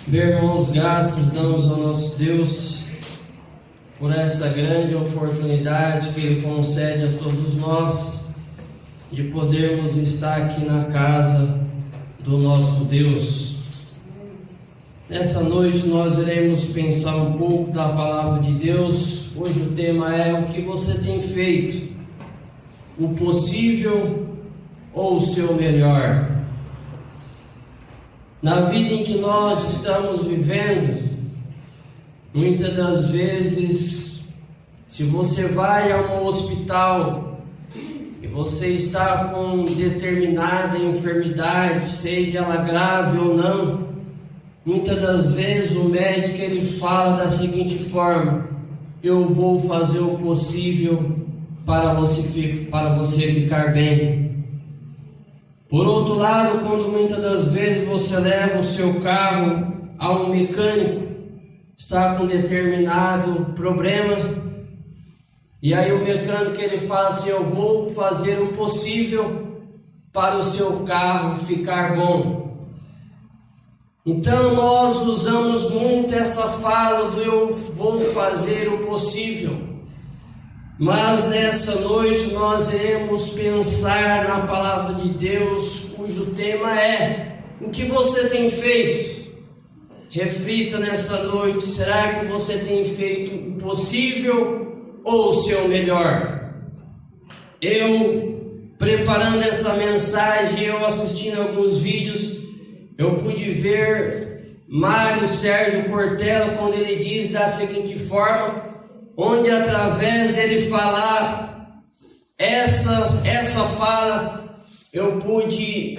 Meus irmãos, graças damos ao nosso Deus por essa grande oportunidade que Ele concede a todos nós de podermos estar aqui na casa do nosso Deus. Nessa noite nós iremos pensar um pouco da palavra de Deus. Hoje o tema é: o que você tem feito? O possível ou o seu melhor? Na vida em que nós estamos vivendo, muitas das vezes, se você vai a um hospital e você está com determinada enfermidade, seja ela grave ou não, muitas das vezes o médico ele fala da seguinte forma: eu vou fazer o possível para você ficar bem. Por outro lado, quando muitas das vezes você leva o seu carro a um mecânico, está com determinado problema, e aí o mecânico ele fala assim: eu vou fazer o possível para o seu carro ficar bom. Então nós usamos muito essa fala do eu vou fazer o possível. Mas nessa noite nós iremos pensar na palavra de Deus, cujo tema é: o que você tem feito? Reflita nessa noite: será que você tem feito o possível ou o seu melhor? Eu, preparando essa mensagem, eu assistindo alguns vídeos, eu pude ver Mário Sérgio Cortella quando ele diz da seguinte forma, onde através dele falar essa fala, eu pude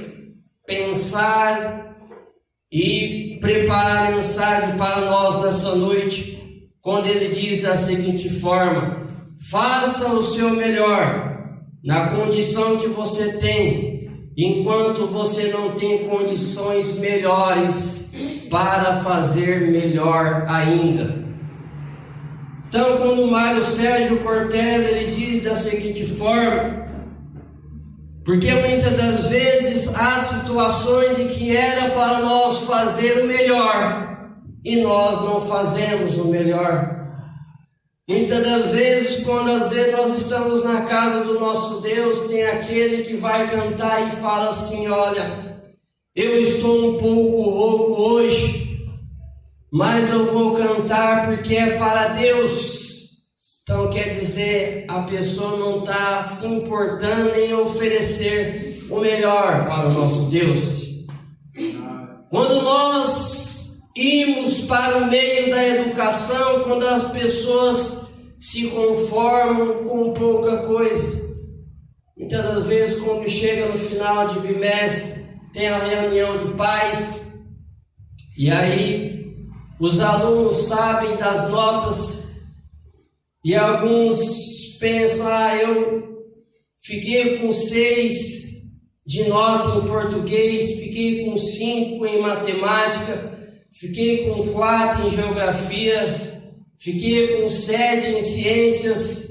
pensar e preparar a mensagem para nós nessa noite, quando ele diz da seguinte forma: faça o seu melhor na condição que você tem, enquanto você não tem condições melhores para fazer melhor ainda. Então, quando o Mário Sérgio Cortella ele diz da seguinte forma, porque muitas das vezes há situações em que era para nós fazer o melhor e nós não fazemos o melhor. Muitas das vezes, quando às vezes nós estamos na casa do nosso Deus, tem aquele que vai cantar e fala assim: olha, eu estou um pouco rouco hoje, mas eu vou cantar porque é para Deus. Então quer dizer, a pessoa não está se importando em oferecer o melhor para o nosso Deus. Quando nós irmos para o meio da educação, quando as pessoas se conformam com pouca coisa, muitas das vezes quando chega no final de bimestre, tem a reunião de pais, e aí os alunos sabem das notas, e alguns pensam: eu fiquei com 6 de nota em português, fiquei com 5 em matemática, fiquei com 4 em geografia, fiquei com 7 em ciências,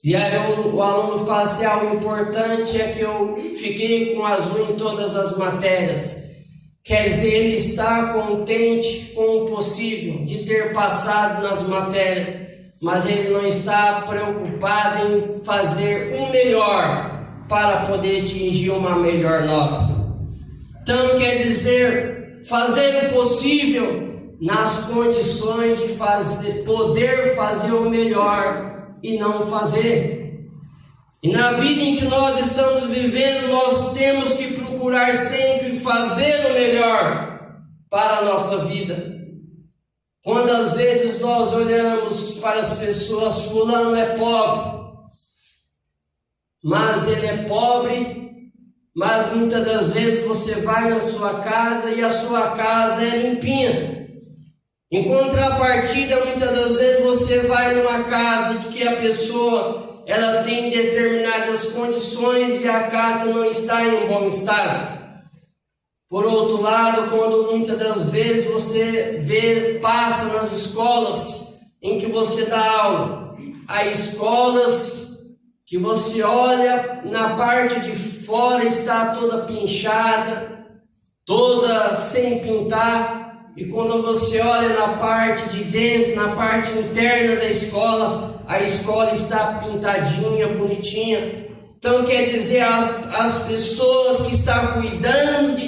e aí o aluno fala assim: o importante é que eu fiquei com azul em todas as matérias. Quer dizer, ele está contente com o possível de ter passado nas matérias, mas ele não está preocupado em fazer o melhor para poder atingir uma melhor nota. Então quer dizer, fazer o possível nas condições de poder fazer o melhor e não fazer. E na vida em que nós estamos vivendo, nós temos que procurar sempre fazer o melhor para a nossa vida. Quando às vezes nós olhamos para as pessoas: fulano é pobre, mas ele é pobre, mas muitas das vezes você vai na sua casa e a sua casa é limpinha. Em contrapartida, muitas das vezes você vai numa casa de que a pessoa ela tem determinadas condições e a casa não está em bom estado. Por outro lado, quando muitas das vezes você passa nas escolas em que você dá aula, há escolas que você olha, na parte de fora está toda pinchada, toda sem pintar, e quando você olha na parte de dentro, na parte interna da escola, a escola está pintadinha, bonitinha. Então quer dizer, as pessoas que estão cuidando de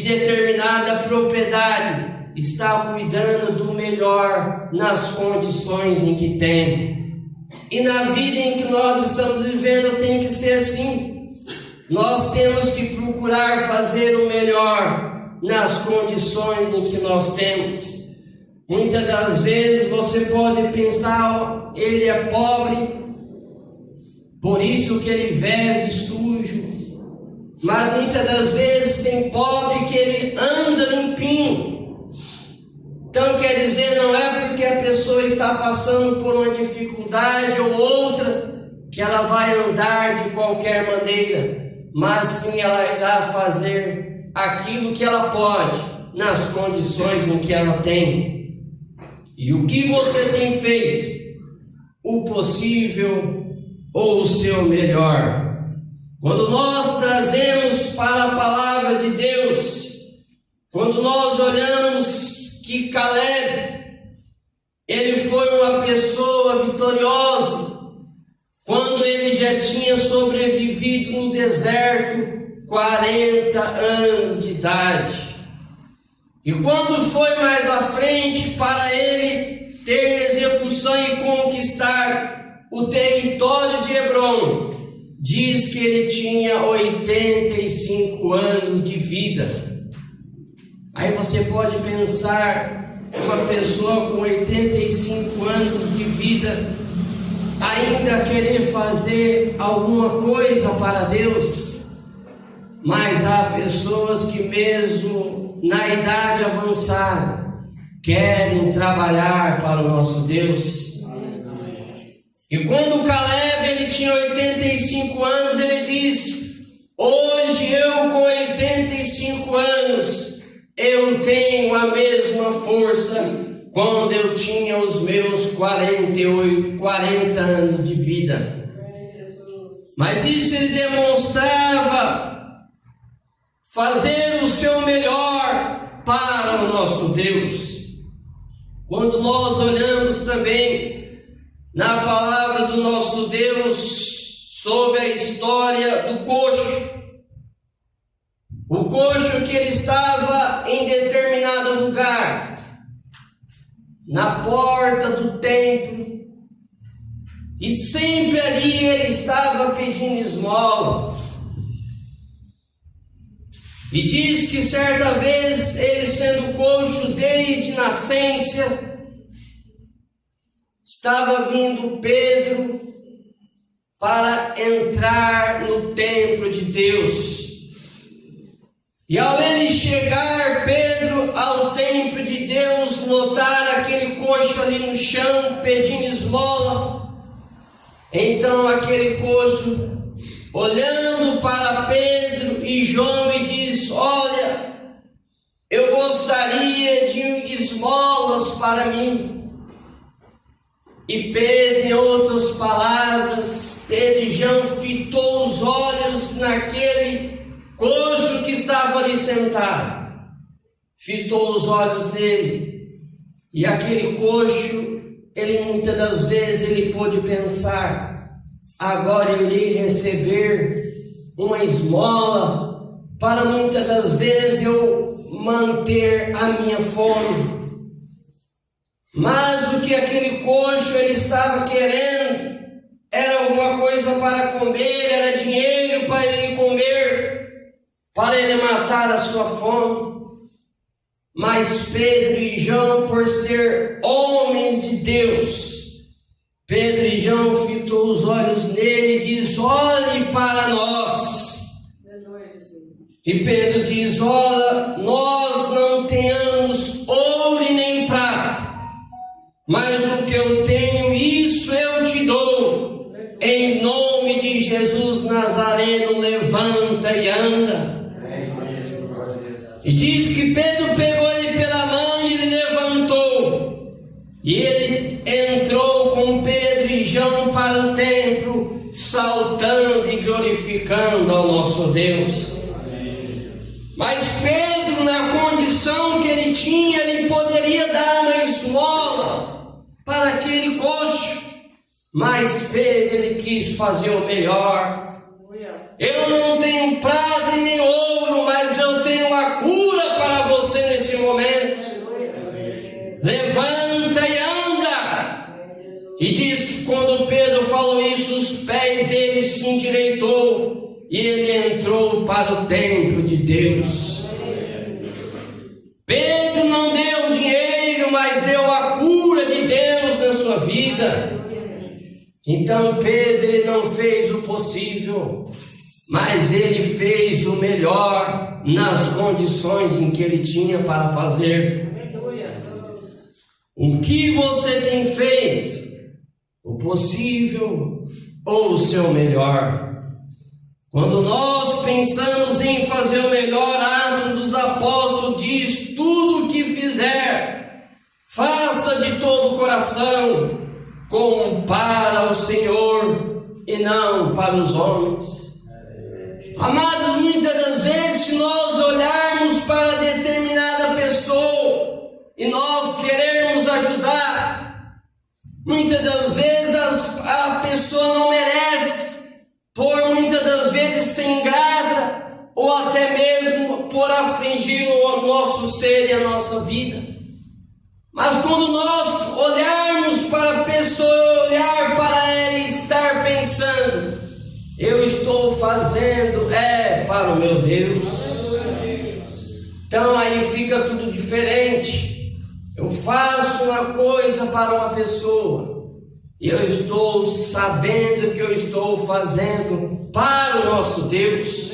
determinada propriedade, está cuidando do melhor nas condições em que tem. E na vida em que nós estamos vivendo tem que ser assim. Nós temos que procurar fazer o melhor nas condições em que nós temos. Muitas das vezes você pode pensar, ele é pobre, por isso que ele vive sujo. Mas muitas das vezes tem pobre que ele anda limpinho. Então quer dizer, não é porque a pessoa está passando por uma dificuldade ou outra que ela vai andar de qualquer maneira, mas sim ela irá fazer aquilo que ela pode nas condições em que ela tem. E o que você tem feito? O possível ou o seu melhor? Quando nós trazemos para a palavra de Deus, quando nós olhamos que Caleb, ele foi uma pessoa vitoriosa, quando ele já tinha sobrevivido no deserto 40 anos de idade. E quando foi mais à frente para ele ter execução e conquistar o território de Hebrom, diz que ele tinha 85 anos de vida. Aí você pode pensar, uma pessoa com 85 anos de vida ainda querer fazer alguma coisa para Deus. Mas há pessoas que mesmo na idade avançada querem trabalhar para o nosso Deus. E quando Caleb ele tinha 85 anos, ele diz: hoje eu com 85 anos, eu tenho a mesma força quando eu tinha os meus 40 anos de vida. Mas isso ele demonstrava fazer o seu melhor para o nosso Deus. Quando nós olhamos também na palavra do nosso Deus sobre a história do coxo, o coxo que ele estava em determinado lugar, na porta do templo, e sempre ali ele estava pedindo esmolas. E diz que certa vez, ele sendo coxo desde nascença, estava vindo Pedro para entrar no templo de Deus. E ao ele chegar, Pedro, ao templo de Deus, notar aquele coxo ali no chão, pedindo esmola, então aquele coxo, olhando para Pedro e João, e diz: olha, eu gostaria de esmolas para mim. E Pedro, em outras palavras, Pedro e João fitou os olhos naquele coxo que estava ali sentado, fitou os olhos dele, e aquele coxo, ele muitas das vezes ele pôde pensar: agora eu irei receber uma esmola para muitas das vezes eu manter a minha fome. Mas o que aquele coxo ele estava querendo era alguma coisa para comer, era dinheiro para ele comer, para ele matar a sua fome. Mas Pedro e João, por ser homens de Deus, Pedro e João fitou os olhos nele e diz: olhe para nós. E Pedro diz: olha, nós não tenhamos ouro e nem prata, mas o que eu tenho, isso eu te dou. Em nome de Jesus Nazareno, levanta e anda. E diz que Pedro pegou ele pela mão e ele levantou. E ele entrou com Pedro e João para o templo, saltando e glorificando ao nosso Deus. Mas Pedro, na condição que ele tinha, ele poderia dar uma esmola para aquele coxo. Mas Pedro, ele quis fazer o melhor. Eu não tenho prata e nem ouro, mas eu tenho a cura para você nesse momento. Levanta e anda. E diz que quando Pedro falou isso, os pés dele se endireitou e ele entrou para o templo de Deus. Pedro não deu dinheiro, mas deu a cura de Deus na sua vida. Então Pedro, ele não fez o possível, mas ele fez o melhor nas condições em que ele tinha para fazer. O que você tem feito? O possível ou o seu melhor? Quando nós pensamos em fazer o melhor, Atos dos Apóstolos diz: tudo o que fizer, faça de todo o coração, como para o Senhor e não para os homens. Amados, muitas das vezes, se nós olharmos para determinada pessoa e nós queremos ajudar, muitas das vezes a pessoa não merece, por muitas das vezes ser ingrata, ou até mesmo por afligir o nosso ser e a nossa vida. Mas quando nós olharmos para a pessoa, olhar para ela e estar pensando: eu estou fazendo para o meu Deus. Então aí fica tudo diferente. Eu faço uma coisa para uma pessoa e eu estou sabendo que eu estou fazendo para o nosso Deus.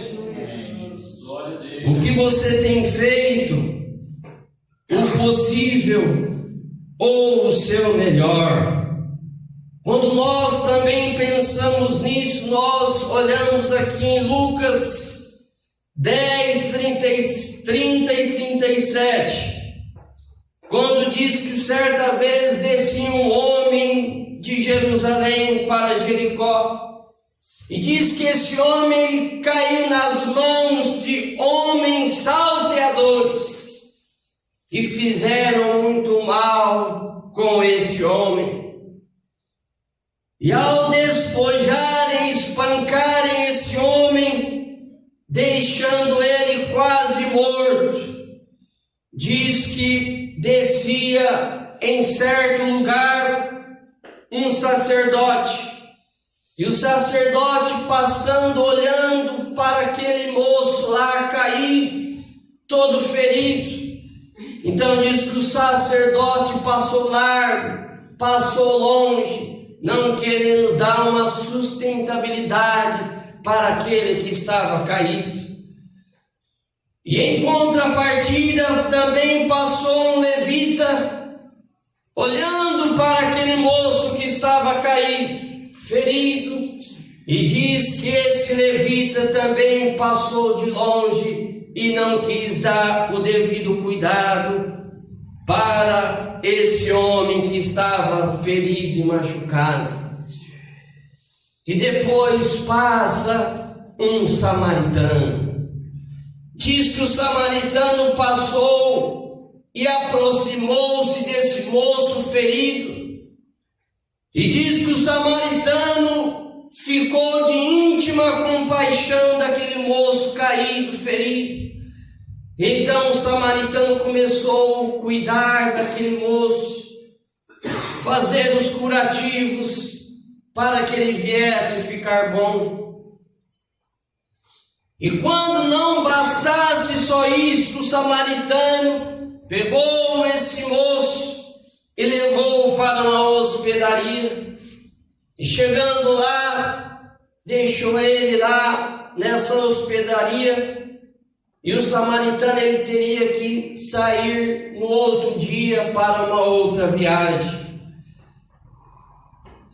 O que você tem feito? O possível ou o seu melhor? Quando nós também pensamos nisso, nós olhamos aqui em Lucas 10, 30 e 37, quando diz que certa vez descia um homem de Jerusalém para Jericó, e diz que esse homem caiu nas mãos de homens salteadores, e fizeram muito mal com este homem. E ao despojarem, espancarem esse homem, deixando ele quase morto, diz que descia em certo lugar um sacerdote, e o sacerdote passando, olhando para aquele moço lá caído, todo ferido. Então diz que o sacerdote passou largo, passou longe, não querendo dar uma sustentabilidade para aquele que estava caído. E em contrapartida também passou um levita, olhando para aquele moço que estava caído, ferido, e diz que esse levita também passou de longe e não quis dar o devido cuidado para esse homem que estava ferido e machucado. E depois passa um samaritano. Diz que o samaritano passou e aproximou-se desse moço ferido. E diz que o samaritano ficou de íntima compaixão daquele moço caído, ferido. Então o samaritano começou a cuidar daquele moço, fazer os curativos para que ele viesse ficar bom. E quando não bastasse só isso, o samaritano pegou esse moço e levou para uma hospedaria. E chegando lá, deixou ele lá nessa hospedaria. E o samaritano, ele teria que sair no outro dia para uma outra viagem.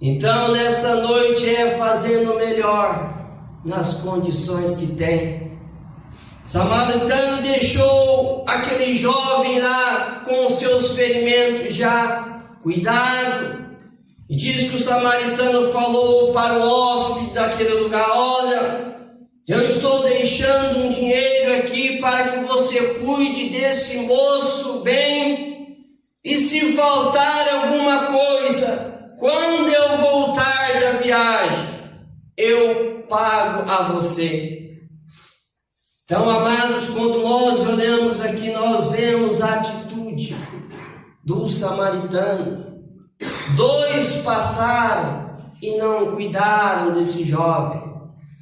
Então nessa noite fazendo melhor nas condições que tem. O samaritano deixou aquele jovem lá com os seus ferimentos já cuidado. E diz que o samaritano falou para o hóspede daquele lugar: olha, Eu estou deixando um dinheiro aqui para que você cuide desse moço bem, e se faltar alguma coisa, quando eu voltar da viagem, eu pago a você. Então, amados, quando nós olhamos aqui, nós vemos a atitude do samaritano. 2 passaram e não cuidaram desse jovem,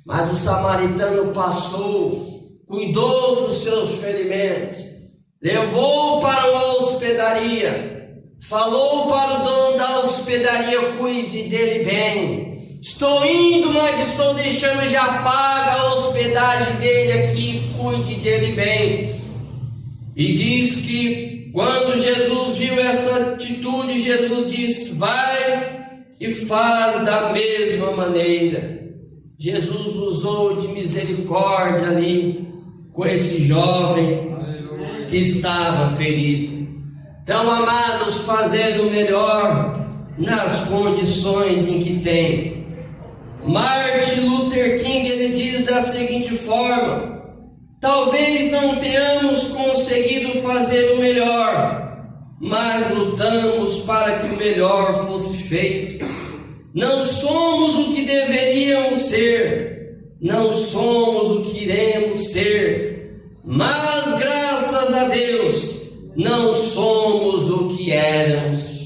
mas o samaritano passou, cuidou dos seus ferimentos, levou para uma hospedaria, falou para o dono da hospedaria: cuide dele bem. Estou indo, mas estou deixando já paga a hospedagem dele aqui, cuide dele bem. E diz que quando Jesus viu essa atitude, Jesus disse: vai e faz da mesma maneira. Jesus usou de misericórdia ali com esse jovem que estava ferido. Então, amados, fazer o melhor nas condições em que tem. Martin Luther King, ele diz da seguinte forma: talvez não tenhamos conseguido fazer o melhor, mas lutamos para que o melhor fosse feito. Não somos o que deveríamos ser, não somos o que iremos ser, mas graças a Deus, não somos o que éramos.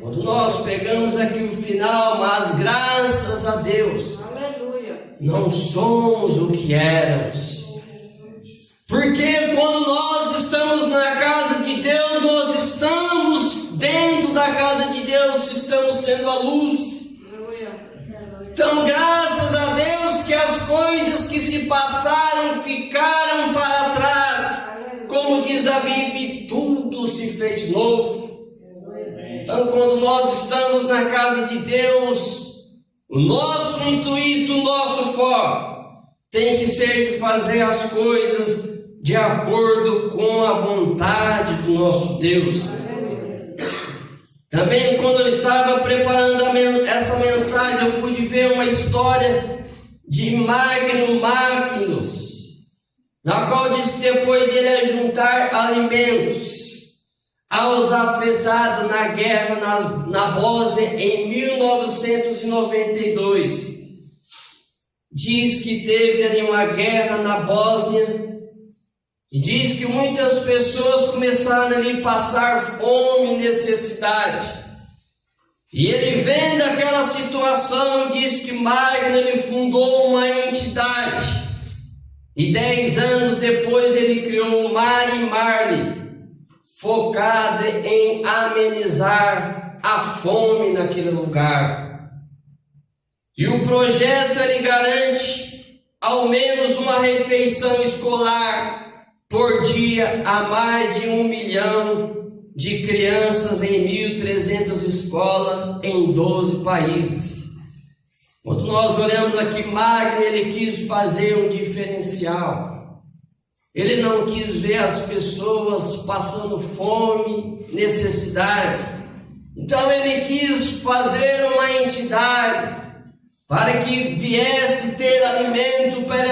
Quando nós pegamos aqui o final, mas graças a Deus, não somos o que éramos. Porque quando nós estamos na casa de Deus, nós estamos dentro da casa de Deus, estamos sendo a luz. Então, graças a Deus que as coisas que se passaram ficaram para trás. Como diz a Bíblia, tudo se fez novo. Então, quando nós estamos na casa de Deus, o nosso intuito, o nosso foco tem que ser de fazer as coisas de acordo com a vontade do nosso Deus. Também, quando eu estava preparando essa mensagem, eu pude ver uma história de Magno Magnus, na qual diz que depois de ele ajuntar alimentos aos afetados na guerra na Bósnia em 1992, diz que teve ali uma guerra na Bósnia, e diz que muitas pessoas começaram ali a passar fome e necessidade. E ele vendo aquela situação, diz que Magno, ele fundou uma entidade. E 10 anos depois ele criou o Mari Marley, focada em amenizar a fome naquele lugar. E o projeto, ele garante ao menos uma refeição escolar por dia a mais de 1 milhão de crianças em 1.300 escolas em 12 países. Quando nós olhamos aqui, Magno, ele quis fazer um diferencial. Ele não quis ver as pessoas passando fome, necessidade. Então ele quis fazer uma entidade para que viesse ter alimento para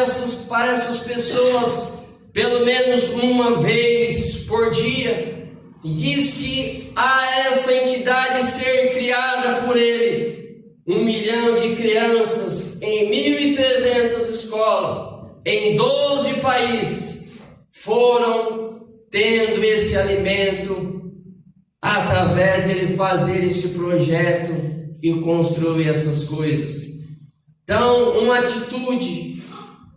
essas pessoas pelo menos uma vez por dia. E diz que a essa entidade ser criada por ele, 1 milhão de crianças em 1.300 escolas, em 12 países, foram tendo esse alimento através dele fazer esse projeto e construir essas coisas. Então, uma atitude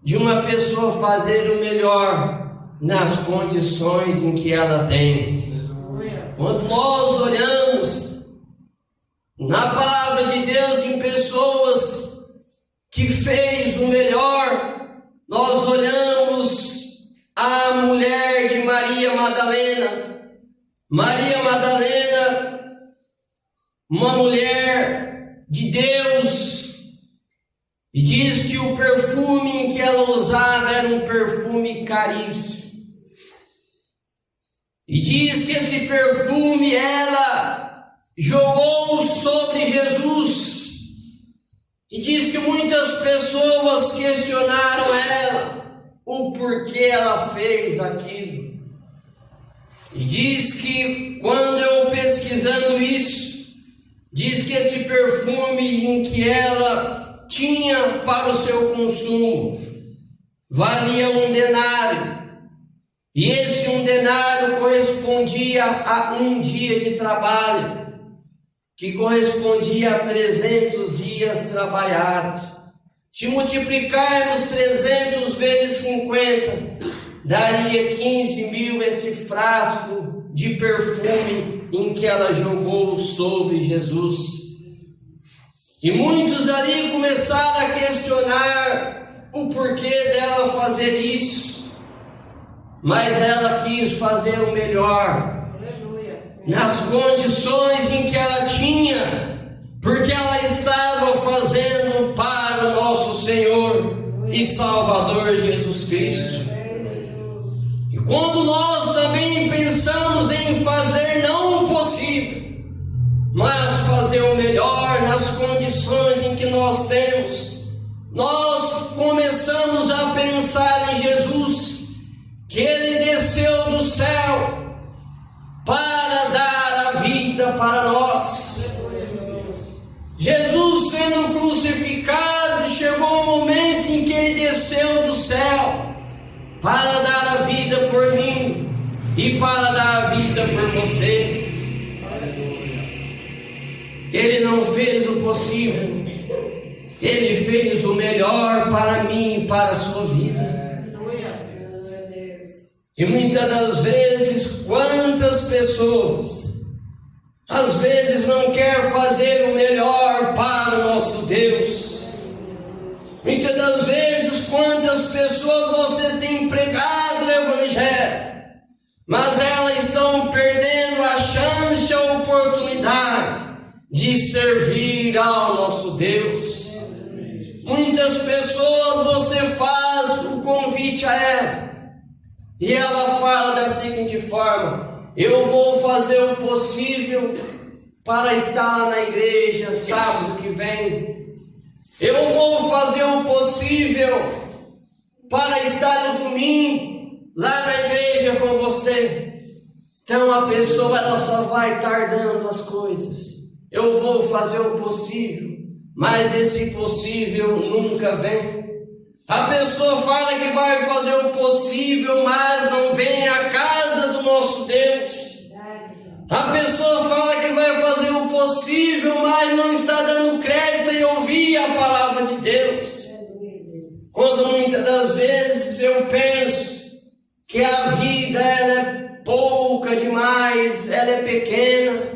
de uma pessoa fazer o melhor nas condições em que ela tem. Quando nós olhamos na palavra de Deus em pessoas que fez o melhor, nós olhamos a mulher de Maria Madalena. Maria Madalena, uma mulher de Deus, e diz que o perfume que ela usava era um perfume caríssimo. E diz que esse perfume ela jogou sobre Jesus. E diz que muitas pessoas questionaram ela o porquê ela fez aquilo. E diz que quando eu pesquisando isso, diz que esse perfume em que ela tinha para o seu consumo valia 1 denário. E esse 1 denário correspondia a 1 dia de trabalho, que correspondia a 300 dias trabalhados. Se multiplicarmos 300 vezes 50, daria 15.000 esse frasco de perfume em que ela jogou sobre Jesus. E muitos ali começaram a questionar o porquê dela fazer isso. Mas ela quis fazer o melhor, nas condições em que ela tinha, porque ela estava fazendo para o nosso Senhor e Salvador Jesus Cristo. E quando nós também pensamos em fazer não o possível, mas fazer o melhor nas condições em que nós temos, nós começamos a pensar em Jesus, que Ele desceu do céu para dar a vida para nós. Jesus sendo crucificado, chegou o momento em que Ele desceu do céu para dar a vida por mim e para dar a vida por você. Ele não fez o possível, Ele fez o melhor para mim e para a sua vida. E muitas das vezes, quantas pessoas às vezes não quer fazer o melhor para o nosso Deus. Muitas das vezes, quantas pessoas você tem pregado o Evangelho, mas elas estão perdendo a chance, a oportunidade de servir ao nosso Deus. Muitas pessoas você faz o convite a ela, e ela fala da seguinte forma: eu vou fazer o possível para estar lá na igreja sábado que vem. Eu vou fazer o possível para estar no domingo lá na igreja com você. Então a pessoa ela só vai tardando as coisas. Eu vou fazer o possível, mas esse possível nunca vem. A pessoa fala que vai fazer o possível, mas não vem à casa do nosso Deus. A pessoa fala que vai fazer o possível, mas não está dando crédito em ouvir a palavra de Deus. Quando muitas das vezes eu penso que a vida ela é pouca demais, ela é pequena,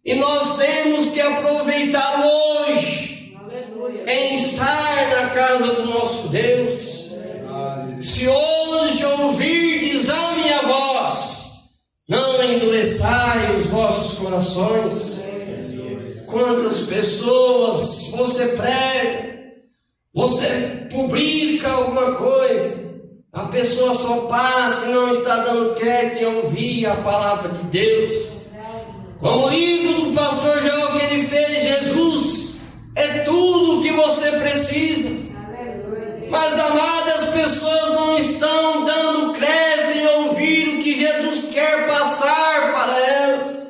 e nós temos que aproveitar hoje em estar na casa do nosso Deus. Se hoje ouvirdes a minha voz, não endureçai os vossos corações. Quantas pessoas você prega, você publica alguma coisa, a pessoa só passa e não está dando crédito em ouvir a palavra de Deus. Como o livro do pastor João que ele fez, Jesus é tudo o que você precisa. Mas, amadas, as pessoas não estão dando crédito em ouvir o que Jesus quer passar para elas.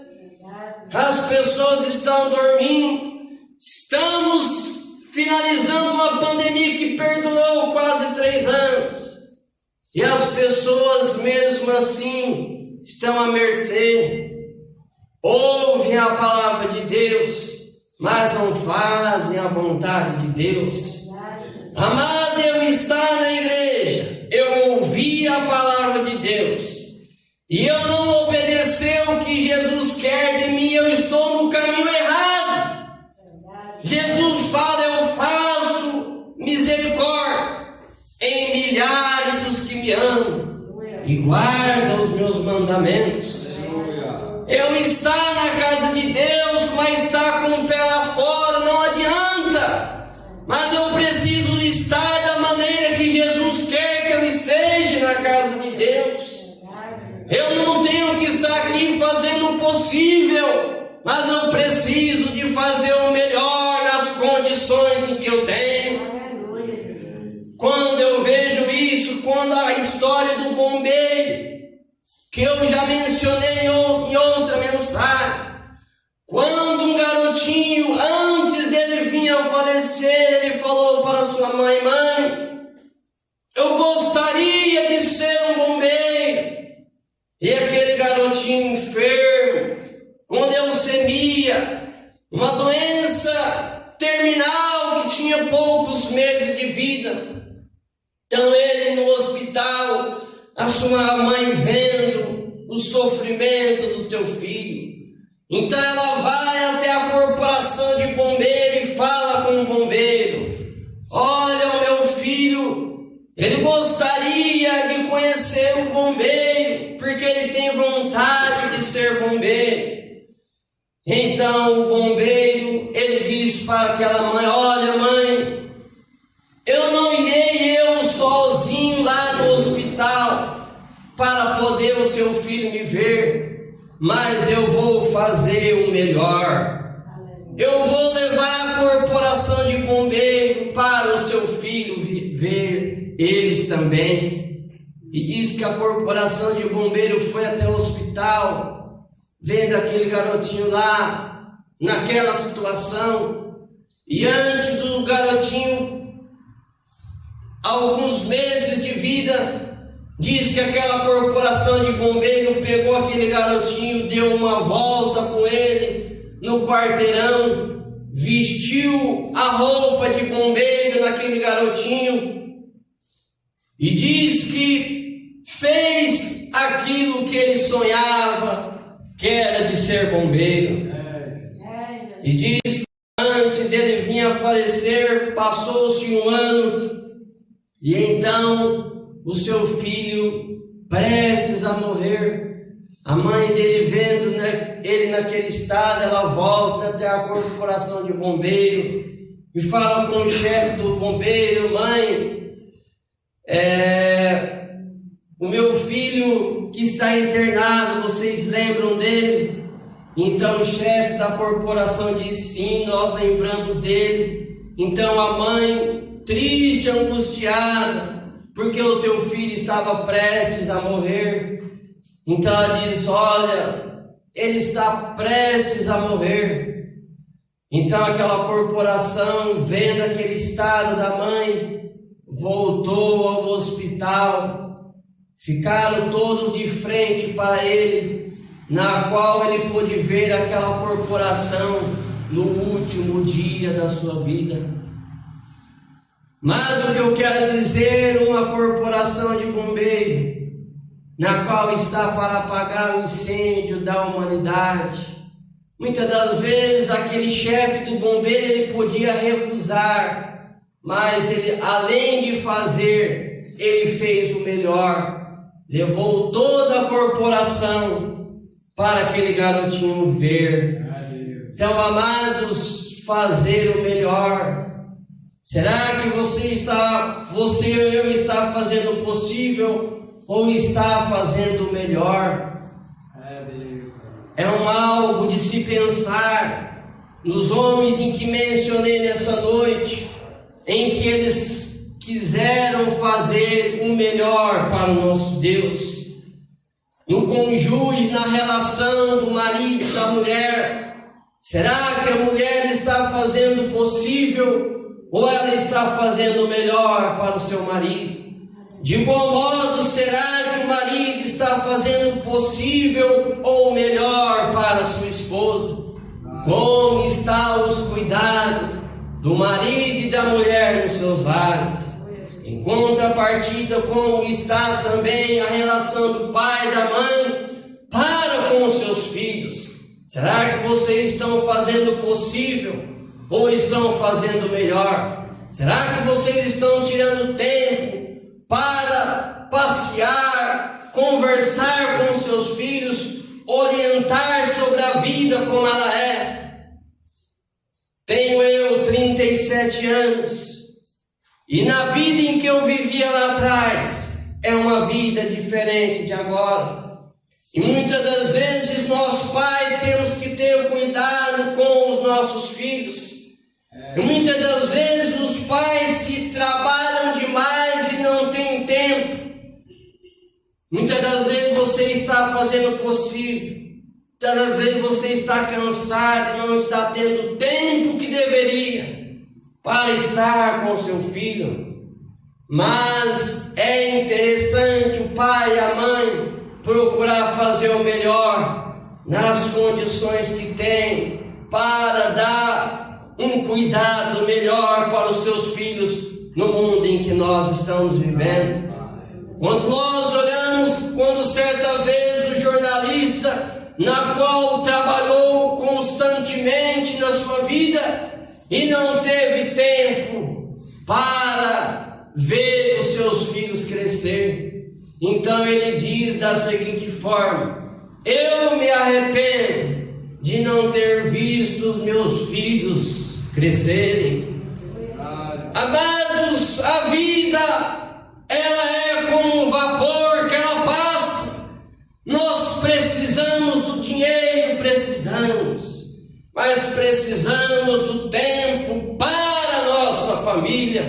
As pessoas estão dormindo. Estamos finalizando uma pandemia que perdurou quase 3 anos. E as pessoas, mesmo assim, estão à mercê. Ouvem a palavra de Deus, mas não fazem a vontade de Deus. Amado, eu estar na igreja, eu ouvi a palavra de Deus, e eu não obedecer o que Jesus quer de mim, eu estou no caminho errado. Jesus fala, eu faço misericórdia em milhares dos que me amam e guardam os meus mandamentos. Eu estar na casa de Deus, mas estar com o pé lá fora não adianta. Mas eu preciso estar da maneira que Jesus quer que eu esteja na casa de Deus. Eu não tenho que estar aqui fazendo o possível, mas eu preciso de fazer o melhor nas condições em que eu tenho. Quando eu vejo isso, quando a história do bombeiro, que eu já mencionei em outra mensagem, quando um garotinho, antes dele vir a falecer, ele falou para sua mãe: mãe, eu gostaria de ser um bombeiro. E aquele garotinho enfermo, com leucemia, uma doença terminal que tinha poucos meses de vida. Então ele no hospital, a sua mãe vendo o sofrimento do teu filho. Então ela vai até a corporação de bombeiro e fala com o bombeiro: olha, o meu filho, ele gostaria de conhecer o bombeiro, porque ele tem vontade de ser bombeiro. Então o bombeiro, ele diz para aquela mãe: olha, mãe, eu não irei eu sozinho lá no hospital para poder o seu filho me ver, mas eu vou fazer o melhor. Eu vou levar a corporação de bombeiro para o seu filho ver eles também. E diz que a corporação de bombeiro foi até o hospital, vendo aquele garotinho lá, naquela situação. E antes do garotinho, alguns meses de vida, diz que aquela corporação de bombeiro pegou aquele garotinho, deu uma volta com ele no quarteirão, vestiu a roupa de bombeiro naquele garotinho e diz que fez aquilo que ele sonhava, que era de ser bombeiro. E diz que antes dele vir a falecer, passou-se um ano. E então, o seu filho, prestes a morrer, a mãe dele vendo, né, ele naquele estado, ela volta até a corporação de bombeiro e fala com o chefe do bombeiro: mãe, o meu filho que está internado, vocês lembram dele? Então o chefe da corporação diz: sim, nós lembramos dele. Então a mãe, triste, angustiada, porque o teu filho estava prestes a morrer. Então ela diz: olha, ele está prestes a morrer. Então aquela corporação, vendo aquele estado da mãe, voltou ao hospital. Ficaram todos de frente para ele, na qual ele pôde ver aquela corporação no último dia da sua vida. Mas o que eu quero dizer, uma corporação de bombeiro, na qual está para apagar o incêndio da humanidade. Muitas das vezes aquele chefe do bombeiro, ele podia recusar, mas ele, além de fazer, ele fez o melhor. Levou toda a corporação para aquele garotinho ver. Então, amados, fazer o melhor. Será que você e eu está fazendo o possível ou está fazendo o melhor? É algo de se pensar nos homens em que mencionei nessa noite, em que eles quiseram fazer o melhor para o nosso Deus. No cônjuge, na relação do marido e da mulher, será que a mulher está fazendo o possível ou ela está fazendo o melhor para o seu marido? De igual modo, será que o marido está fazendo o possível ou o melhor para a sua esposa? Como estão os cuidados do marido e da mulher nos seus lares? Em contrapartida, como está também a relação do pai e da mãe para com os seus filhos? Será que vocês estão fazendo o possível ou estão fazendo melhor? Será que vocês estão tirando tempo para passear, conversar com seus filhos, orientar sobre a vida como ela é? Tenho eu 37 anos e na vida em que eu vivia lá atrás é uma vida diferente de agora. E muitas das vezes nós pais temos que ter cuidado com os nossos filhos. E muitas das vezes os pais se trabalham demais e não têm tempo. Muitas das vezes você está fazendo o possível. Muitas das vezes você está cansado e não está tendo o tempo que deveria para estar com seu filho. Mas é interessante o pai e a mãe procurar fazer o melhor nas condições que tem para dar um cuidado melhor para os seus filhos no mundo em que nós estamos vivendo. Quando nós olhamos, quando certa vez o jornalista, na qual trabalhou constantemente na sua vida e não teve tempo para ver os seus filhos crescer, então ele diz da seguinte forma: eu me arrependo de não ter visto os meus filhos crescerem. Amados, a vida ela é como um vapor que ela passa. Nós precisamos do dinheiro, mas precisamos do tempo para a nossa família.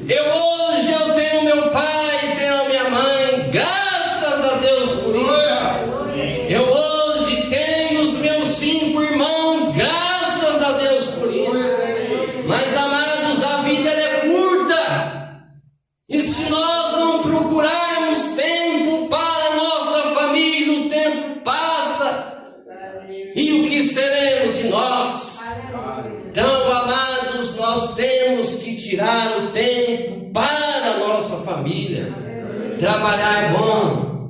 Hoje eu tenho meu pai, tenho a minha mãe, graças a Deus por isso. Eu hoje tenho os meus 5 irmãos, graças a Deus por isso. Mas amados, a vida ela é curta. E se nós não procurarmos tempo para a nossa família, o tempo passa. E o que seremos de nós? Então, amados, nós temos que tirar o tempo para a nossa família. Trabalhar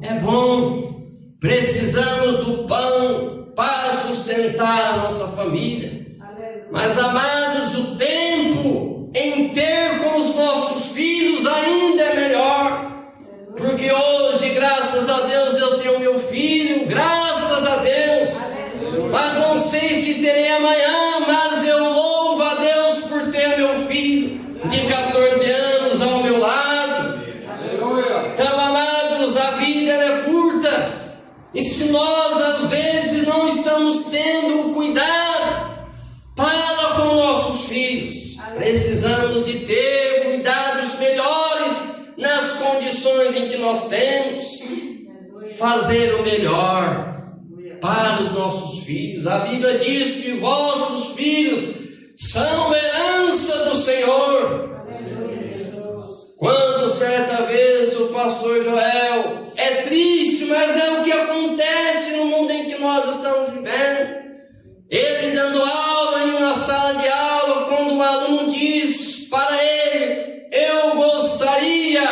é bom. Precisamos do pão para sustentar a nossa família. Mas, amados, o tempo em ter com os nossos filhos ainda é melhor. Porque hoje, graças a Deus, eu tenho meu filho, graças a Deus. Mas não sei se terei amanhã, mas eu louvo a Deus por ter meu filho de 14 anos ao meu lado. Então, amados, a vida ela é curta. E se nós às vezes não estamos tendo o cuidado para com nossos filhos, precisamos de ter cuidados melhores nas condições em que nós temos, fazer o melhor para os nossos filhos. A Bíblia diz que vossos filhos são herança do Senhor. Quando certa vez o pastor Joel, é triste, mas é o que acontece no mundo em que nós estamos vivendo. Ele dando aula em uma sala de aula, quando um aluno diz para ele: eu gostaria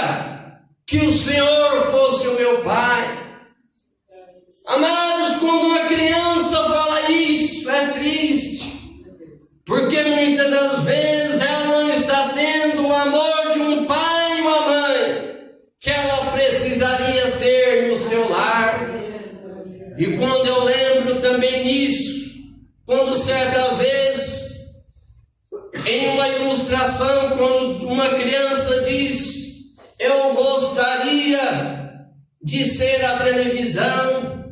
que o Senhor fosse o meu pai. Amados, quando uma criança fala isso, é triste, porque muitas das vezes ela não está tendo o amor de um pai e uma mãe que ela precisaria ter no seu lar. E quando eu lembro também nisso, quando certa vez, em uma ilustração, quando uma criança diz: eu gostaria de ser a televisão,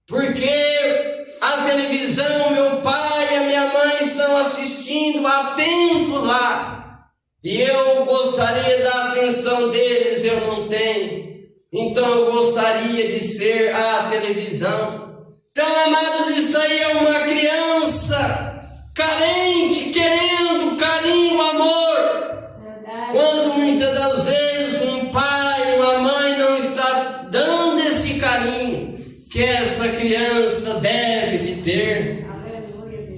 porque a televisão, meu pai e a minha mãe estão assistindo, atentos lá, e eu gostaria da atenção deles, eu não tenho, então eu gostaria de ser a televisão. Então, amados, isso aí é uma criança carente, querendo carinho, amor, quando muitas das vezes um pai, uma mãe não está dando esse carinho que essa criança deve de ter.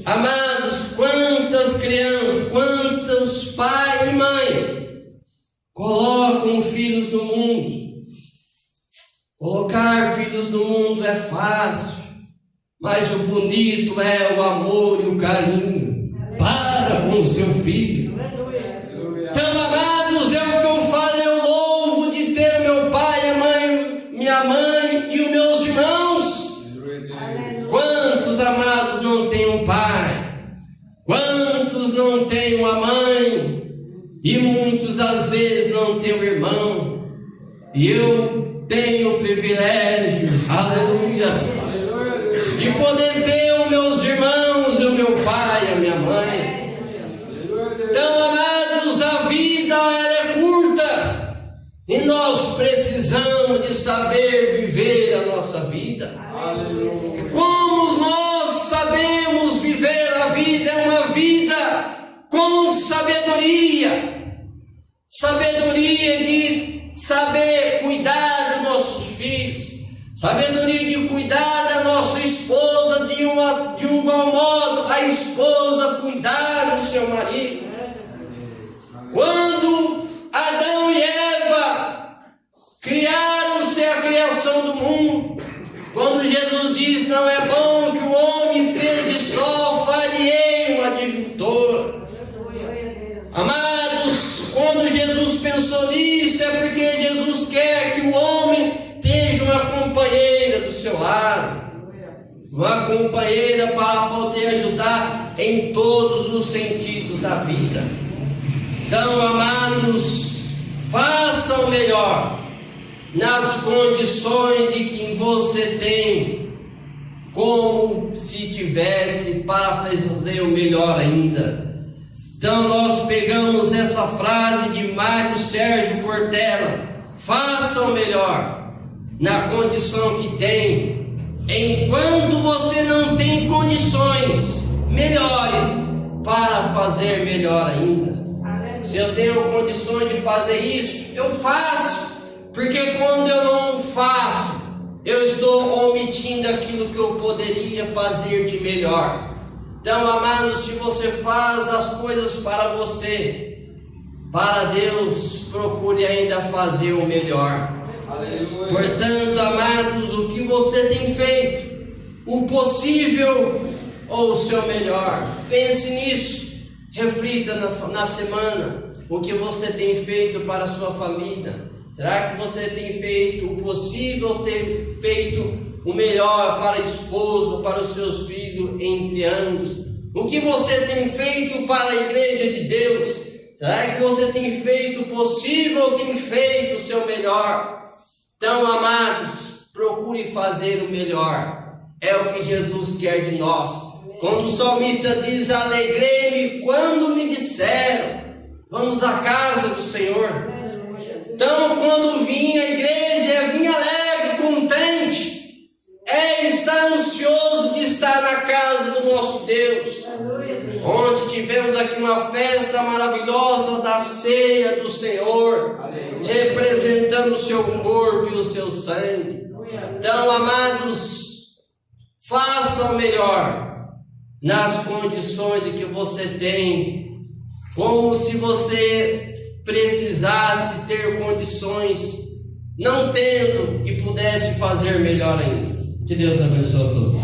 Amados, quantas crianças, quantos pais e mães colocam filhos no mundo. Colocar filhos no mundo é fácil, mas o bonito é o amor e o carinho para com o seu filho. Então, amados, é o que eu falo, eu louvo de ter meu pai, a mãe, minha mãe e os meus irmãos. Quantos, amados, não têm um pai? Quantos não têm uma mãe? E muitos às vezes não têm um irmão. E eu tenho o privilégio, aleluia, de poder ter os meus irmãos, o meu pai, a minha mãe. precisamos de saber viver a nossa vida. Aleluia. Como nós sabemos viver a vida? É uma vida com sabedoria. Sabedoria de saber cuidar dos nossos filhos. Sabedoria de cuidar da nossa esposa de um igual modo a esposa cuidar do seu marido. Quando Adão e Eva criaram-se a criação do mundo, quando Jesus diz: não é bom que o homem esteja só, farei uma adjuntora. Amados, quando Jesus pensou nisso, é porque Jesus quer que o homem tenha uma companheira do seu lado, uma companheira para poder ajudar em todos os sentidos da vida. Então, amados, façam melhor nas condições em que você tem, como se tivesse para fazer o melhor ainda. Então nós pegamos essa frase de Mário Sérgio Cortella: faça o melhor na condição que tem, enquanto você não tem condições melhores para fazer melhor ainda. Se eu tenho condições de fazer isso, eu faço, porque quando eu não faço, eu estou omitindo aquilo que eu poderia fazer de melhor. Então, amados, se você faz as coisas para você, para Deus, procure ainda fazer o melhor. Aleluia. Portanto, amados, o que você tem feito, o possível ou o seu melhor, pense nisso, reflita na semana, o que você tem feito para a sua família. Será que você tem feito o possível, ter feito o melhor para a esposa, para os seus filhos, entre ambos? O que você tem feito para a igreja de Deus? Será que você tem feito o possível ou tem feito o seu melhor? Então, amados, procure fazer o melhor. É o que Jesus quer de nós. Quando o salmista diz: alegrei-me quando me disseram, vamos à casa do Senhor. Então, quando vinha a igreja, vinha alegre, contente. Ele está ansioso de estar na casa do nosso Deus. Onde tivemos aqui uma festa maravilhosa da ceia do Senhor, representando o seu corpo e o seu sangue. Então, amados, faça o melhor nas condições que você tem, como se você precisasse ter condições, não tendo, e pudesse fazer melhor ainda. Que Deus abençoe a todos.